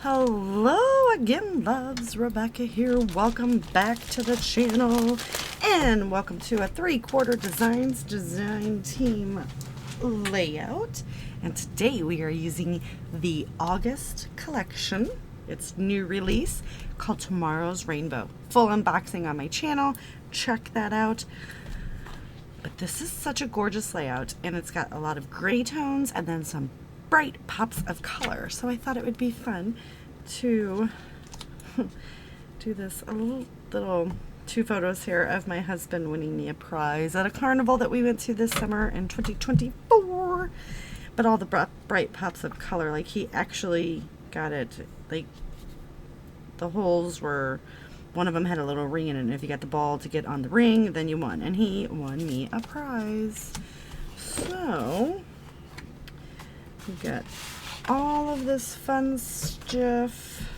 Hello again, loves. Rebecca here. Welcome back to the channel and welcome to a 3/4 Designs design team layout. And today we are using the August collection. It's new release called Tomorrow's Rainbow. Full unboxing on my channel. Check that out. But this is such a gorgeous layout, and it's got a lot of gray tones and then some bright pops of color. So I thought it would be fun to do this. A little two photos here of my husband winning me a prize at a carnival that we went to this summer in 2024. But all the bright pops of color, like he actually got it, like the holes were, one of them had a little ring in it, and if you got the ball to get on the ring, then you won. And he won me a prize. So we got all of this fun stuff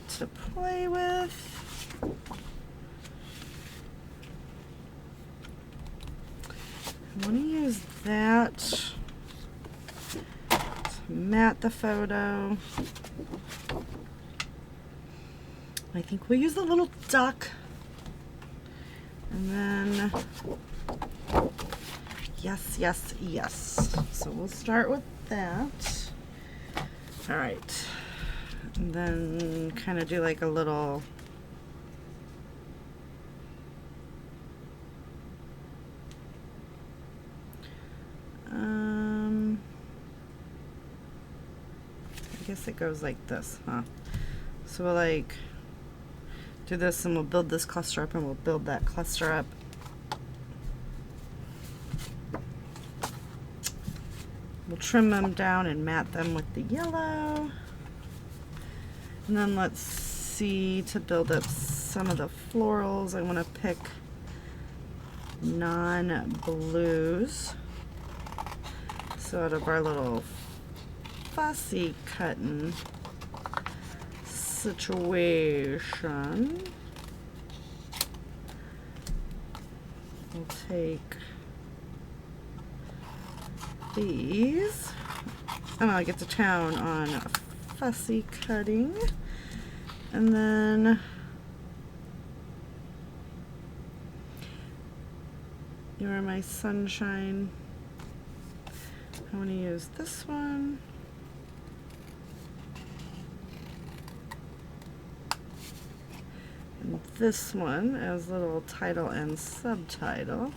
to play with. I want to use that to mat the photo. I think we'll use the little duck. And then yes. So we'll start with that. All right. And then kind of do like a little I guess it goes like this, huh? So we'll like do this and we'll build this cluster up and we'll build that cluster up. We'll trim them down and mat them with the yellow. And then let's see, to build up some of the florals, I want to pick non-blues. So out of our little fussy cutting situation, we'll take these, and I'll get to town on fussy cutting. And then you are my sunshine. I want to use this one. And this one as little title and subtitle.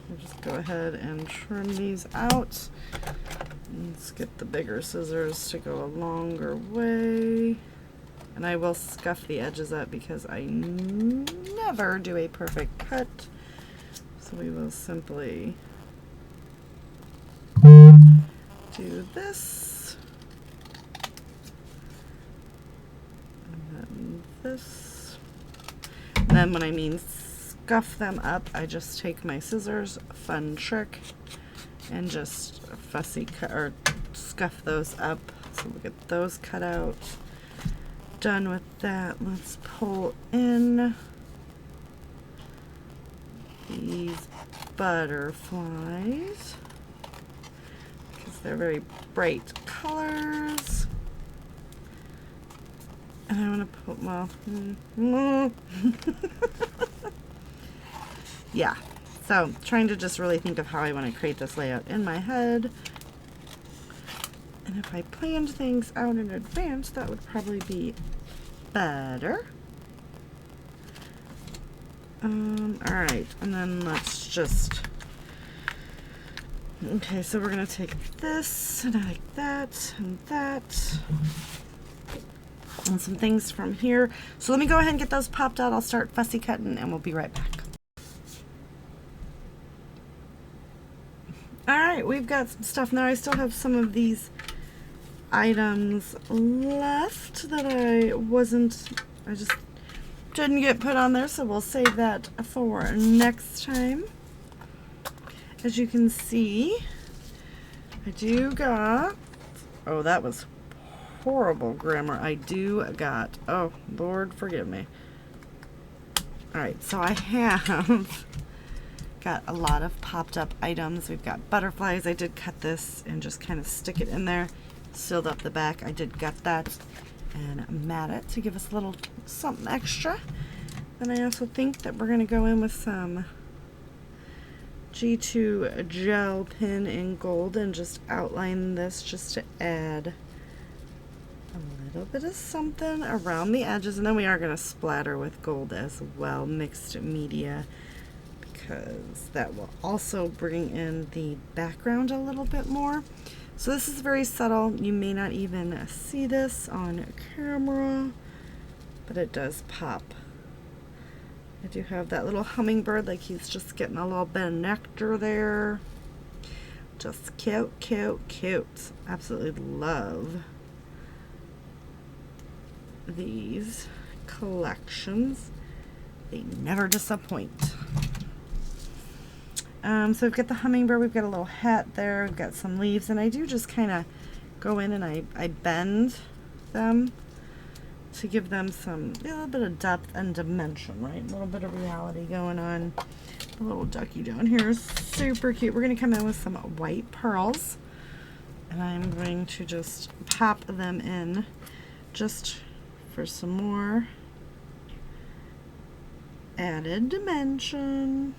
I'll just go ahead and trim these out. Let's get the bigger scissors to go a longer way. And I will scuff the edges up because I never do a perfect cut. So we will simply do this. And then this. And then when I mean scuff them up, I just take my scissors, fun trick, and just fussy cut or scuff those up. So we'll get those cut out. Done with that, let's pull in these butterflies because they're very bright colors. And I want to put, well, yeah. So trying to just really think of how I want to create this layout in my head. And if I planned things out in advance, that would probably be better. Alright, and then let's just, okay, so we're going to take this, and I like that, and that, and some things from here. So let me go ahead and get those popped out. I'll start fussy cutting, and we'll be right back. Alright, we've got some stuff now. I still have some of these items left that I just didn't get put on there, so we'll save that for next time. As you can see, I do got, oh, that was horrible grammar. I do got, oh, Lord forgive me. Alright, so I have got a lot of popped up items. We've got butterflies. I did cut this and just kind of stick it in there. Sealed up the back. I did gut that and mat it to give us a little something extra. Then I also think that we're going to go in with some G2 gel pen in gold and just outline this just to add a little bit of something around the edges. And then we are going to splatter with gold as well, mixed media, because that will also bring in the background a little bit more. So this is very subtle. You may not even see this on camera, but it does pop. I do have that little hummingbird, like he's just getting a little bit of nectar there. Just cute, cute, cute. Absolutely love these collections. They never disappoint. So we've got the hummingbird, we've got a little hat there, we've got some leaves, and I do just kind of go in and I bend them to give them some, a little bit of depth and dimension, right? A little bit of reality going on. The little ducky down here is super cute. We're going to come in with some white pearls, and I'm going to just pop them in just for some more added dimension.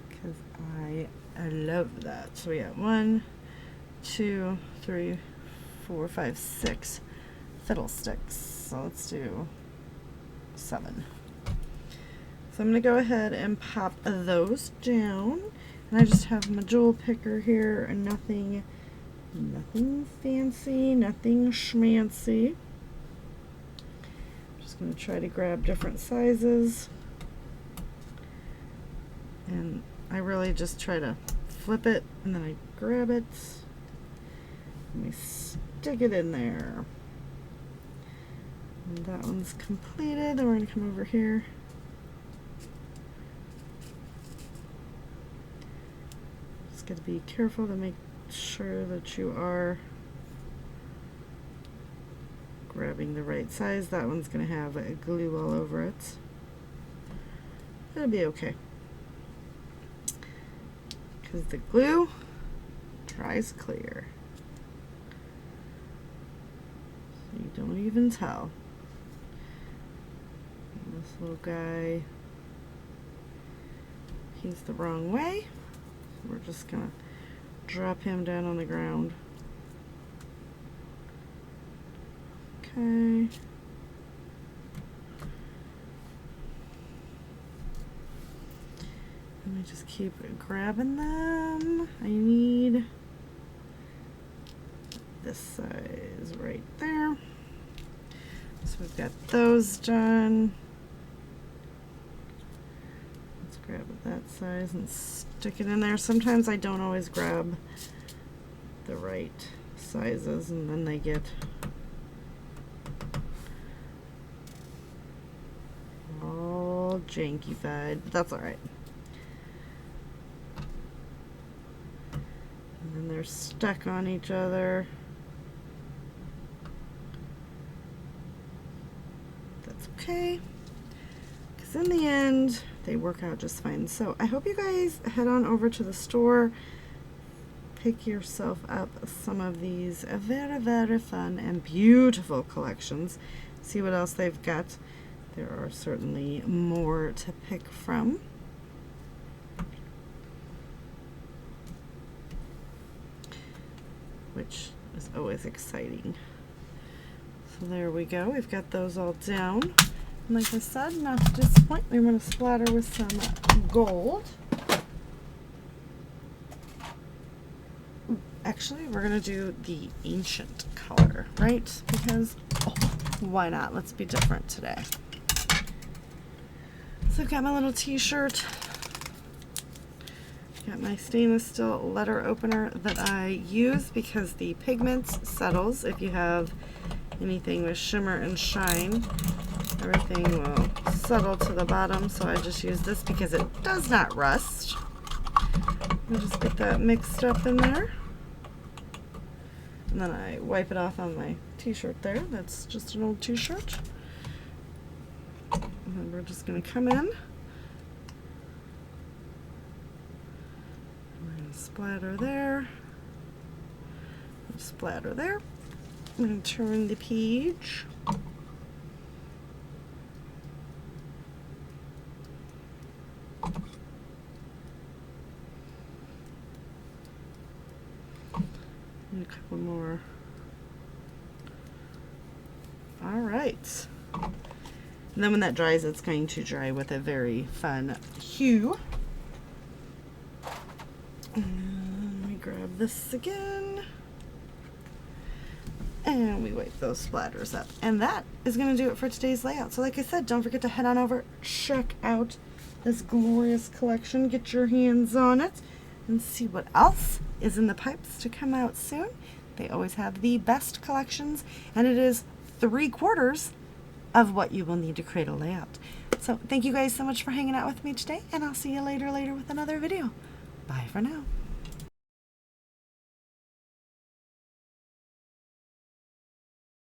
Because I love that. So we got 1, 2, 3, 4, 5, 6 fiddlesticks. So let's do 7. So I'm going to go ahead and pop those down. And I just have my jewel picker here, and nothing fancy, nothing schmancy. Just going to try to grab different sizes. And I really just try to flip it, and then I grab it, and we stick it in there. And that one's completed. Then we're going to come over here. Just got to be careful to make sure that you are grabbing the right size. That one's going to have a glue all over it. It'll be okay, because the glue dries clear. So you don't even tell. And this little guy, he's the wrong way. So we're just going to drop him down on the ground. Okay. Let me just keep grabbing them. I need this size right there. So we've got those done. Let's grab it that size and stick it in there. Sometimes I don't always grab the right sizes, and then they get all jankified, but that's all right. And then they're stuck on each other. That's okay, because in the end they work out just fine. So I hope you guys head on over to the store, pick yourself up some of these very, very fun and beautiful collections. See what else they've got. There are certainly more to pick from. Which is always exciting. So there we go. We've got those all down. And like I said, not to disappoint, we're going to splatter with some gold. Actually, we're going to do the ancient color, right? Because, oh, why not? Let's be different today. So I've got my little t-shirt. Got my stainless steel letter opener that I use because the pigment settles. If you have anything with shimmer and shine, everything will settle to the bottom. So I just use this because it does not rust. I'll just get that mixed up in there. And then I wipe it off on my t-shirt there. That's just an old t-shirt. And then we're just going to come in. We're going to splatter there. Splatter there. I'm going to turn the page. And a couple more. All right. And then when that dries, it's going to dry with a very fun hue. And let me grab this again. And we wipe those splatters up. And that is going to do it for today's layout. So like I said, don't forget to head on over, check out this glorious collection, get your hands on it, and see what else is in the pipes to come out soon. They always have the best collections, and it is 3/4 of what you will need to create a layout. So thank you guys so much for hanging out with me today, and I'll see you later with another video. Bye for now.